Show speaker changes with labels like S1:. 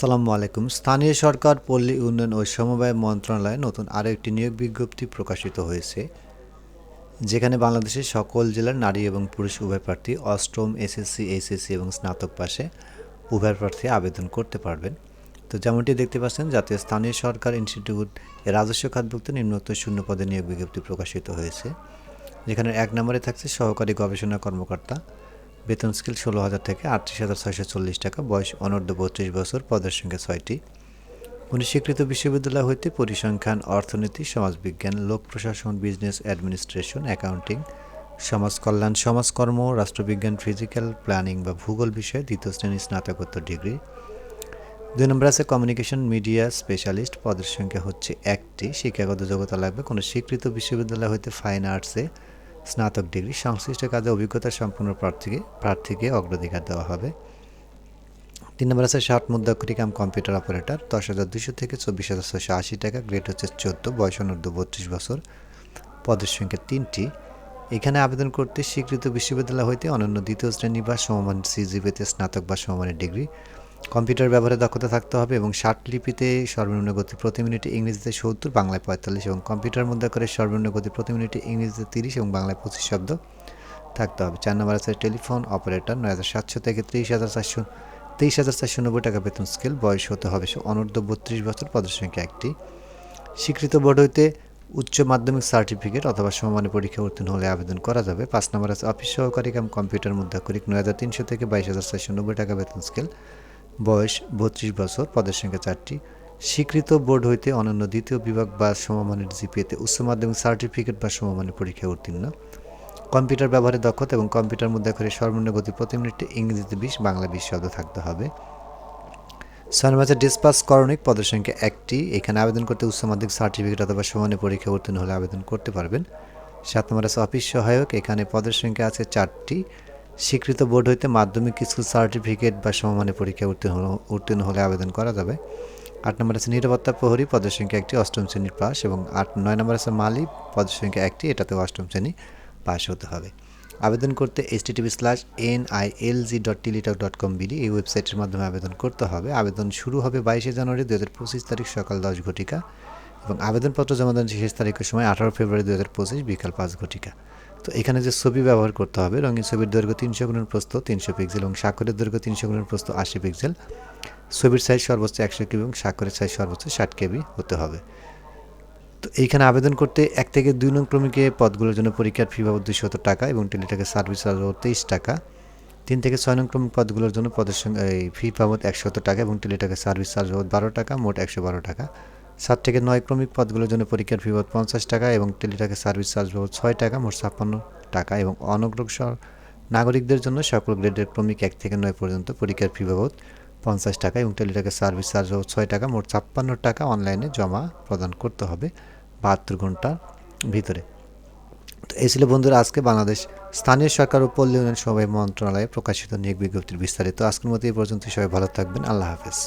S1: আসসালামু আলাইকুম। স্থানীয় সরকার, পল্লী উন্নয়ন ও সমবায় মন্ত্রণালয়ে নতুন আরও একটি নিয়োগ বিজ্ঞপ্তি প্রকাশিত হয়েছে, যেখানে বাংলাদেশের সকল জেলার নারী এবং পুরুষ উভয় প্রার্থী অষ্টম এসএসসি, এইচএসসি এবং স্নাতক পাশে উভয় প্রার্থী আবেদন করতে পারবেন। তো যেমনটি দেখতে পাচ্ছেন, জাতীয় স্থানীয় সরকার ইনস্টিটিউট এর রাজস্ব খাতভুক্ত নিম্নোক্ত শূন্য পদে নিয়োগ বিজ্ঞপ্তি প্রকাশিত হয়েছে, যেখানে ১ নম্বরে থাকছে সহকারী গবেষণা কর্মকর্তা, বেতন স্কেল ১৬,০০০ থেকে ৩৮,৬৪০ টাকা, বয়স অনূর্ধ্ব ৩২ বছর, পদের সংখ্যা ৬টি। কোনো স্বীকৃত বিশ্ববিদ্যালয় হইতে পরিসংখ্যান, অর্থনীতি, সমাজবিজ্ঞান, লোক প্রশাসন, বিজনেস অ্যাডমিনিস্ট্রেশন, অ্যাকাউন্টিং, সমাজকল্যাণ, সমাজকর্ম, রাষ্ট্রবিজ্ঞান, ফিজিক্যাল, প্ল্যানিং বা ভূগোল বিষয়ে ২য় শ্রেণীর স্নাতকোত্তর ডিগ্রি। ২ নম্বর আছে কমিউনিকেশন মিডিয়া স্পেশালিস্ট, পদের সংখ্যা হচ্ছে ১টি। শিক্ষাগত যোগ্যতা লাগবে কোনো স্বীকৃত বিশ্ববিদ্যালয় হইতে ফাইন আর্টসে স্নাতক ডিগ্রি। সংশ্লিষ্ট কাজে অভিজ্ঞতা সম্পন্ন প্রার্থীকে অগ্রাধিকার দেওয়া হবে। ৩ নম্বর আছে ষাট মুদ্রাক্ষরিক কম্পিউটার অপারেটর, ১০,২০০ থেকে ২৪,৬৮ টাকা, গ্রেড হচ্ছে ১৪, বয়স অনূর্ধ্ব ৩২ বছর, পদের সংখ্যা ৩টি। এখানে আবেদন করতে স্বীকৃত বিশ্ববিদ্যালয় হইতে অনন্য ২য় শ্রেণী বা সমমানের সিজিপিতে স্নাতক বা সমমানের ডিগ্রি, কম্পিউটার ব্যবহারে দক্ষতা থাকতে হবে এবং ষাট লিপিতে সর্বনিম্ন গতি প্রতি মিনিটে ইংরেজিতে ৭০, বাংলায় ৪৫ এবং কম্পিউটার মুদ্রাক্ষরের সর্বনিম্ন গতি প্রতি মিনিটে ইংরেজিতে ৩০ এবং বাংলায় ২৫ শব্দ থাকতে হবে। ৪ নম্বর আছে টেলিফোন অপারেটর, ৯,৭০০ থেকে ৩০,৪৯০ টাকা বেতন স্কেল, বয়স হতে হবে অনূর্ধ্ব ৩২ বছর, পদের সংখ্যা ১টি। স্বীকৃত বোর্ড হইতে উচ্চ মাধ্যমিক সার্টিফিকেট অথবা সমমানের পরীক্ষা উত্তীর্ণ হলে আবেদন করা যাবে। ৫ নম্বর আছে অফিস সহকারী কম্পিউটার মুদ্রাক্ষরিক, ৯,৩০০ থেকে ২২,৪৯০ টাকা বেতন স্কেল, বয়স ৩২ বছর, পদের সংখ্যা ৪টি। স্বীকৃত বোর্ড হইতে অনন্য দ্বিতীয় বিভাগ বা সমমানের জিপিএতে উচ্চ মাধ্যমিক সার্টিফিকেট বা সমমানের পরীক্ষা উত্তীর্ণ, কম্পিউটার ব্যবহারে দক্ষতা এবং কম্পিউটার মুদ্রাক্ষরের সর্বনিম্ন গতি প্রতি মিনিটে ইংরেজিতে ২০, বাংলা ২০ শব্দ থাকতে হবে। ৬ নম্বর আছে ডিসপাস করণিক, পদের সংখ্যা ১টি। এখানে আবেদন করতে উচ্চ মাধ্যমিক সার্টিফিকেট অথবা সমমানের পরীক্ষা উত্তীর্ণ হলে আবেদন করতে পারবেন। ৭ নম্বর আছে অফিস সহায়ক, এখানে পদের সংখ্যা আছে ৪টি। স্বীকৃত বোর্ড হইতে মাধ্যমিক স্কুল সার্টিফিকেট বা সমমানের পরীক্ষা উত্তীর্ণ হলে আবেদন করা যাবে। ৮ নম্বর আছে নিরাপত্তা প্রহরী, পদের সংখ্যা ১টি, অষ্টম শ্রেণীর পাস। এবং ৯ নম্বর আছে মালি, পদের সংখ্যা 1টি, এটাতেও অষ্টম শ্রেণী পাস হতে হবে। আবেদন করতে http:/nilg.teletalk.com এই ওয়েবসাইটের মাধ্যমে আবেদন করতে হবে। আবেদন শুরু হবে 22শে জানুয়ারি 2025 তারিখ সকাল 10 ঘটিকা এবং আবেদনপত্র জমা দেওয়ার শেষ তারিখের সময় 18 ফেব্রুয়ারি 2025 বিকাল 5 ঘটিকা। তো এখানে যে ছবি ব্যবহার করতে হবে, রঙিন ছবির দৈর্ঘ্য 300 গুণের প্রস্থ 300 পিক্সেল এবং স্বাক্ষরের দৈর্ঘ্য 300 গুণের প্রস্থ 80 পিক্সেল, ছবির সাইজ সর্বোচ্চ 100 কেবি এবং স্বাক্ষরের সাইজ সর্বোচ্চ 60 কেবি হতে হবে। তো এইখানে আবেদন করতে 1 থেকে 2 নং ক্রমিকে পদগুলোর জন্য পরীক্ষার ফি বাবদ 200 টাকা এবং টেলিটকের সার্ভিস চার্জ বাবদ 23 টাকা। 3 থেকে 6 নং ক্রমিক পদগুলোর জন্য পদের সঙ্গে ফি বাবদ 100 টাকা এবং টেলিটকের সার্ভিস চার্জ বাবদ 12 টাকা, মোট 112 টাকা। 7 থেকে 9 ক্রমিক পদগুলোর জন্য পরীক্ষার ফি বাবদ 50 টাকা এবং টেলিটকের সার্ভিস চার্জ বাবদ 6 টাকা, মোট 56 টাকা। এবং অনগ্রসর নাগরিকদের জন্য সকল গ্রেডের ক্রমিক 1 থেকে 9 পর্যন্ত পরীক্ষার ফি বাবদ 50 টাকা এবং টেলিটকের সার্ভিস চার্জ বাবদ 6 টাকা, মোট 56 টাকা অনলাইনে জমা প্রদান করতে হবে 72 ঘন্টার ভিতরে। তো এই ছিল বন্ধুরা আজকে বাংলাদেশ স্থানীয় সরকার ও পল্লী উন্নয়ন সমবায় মন্ত্রণালয়ে প্রকাশিত নিয়োগ বিজ্ঞপ্তির বিস্তারিত। আজকের মতো এই পর্যন্ত, সবাই ভালো থাকবেন। আল্লাহ হাফেজ।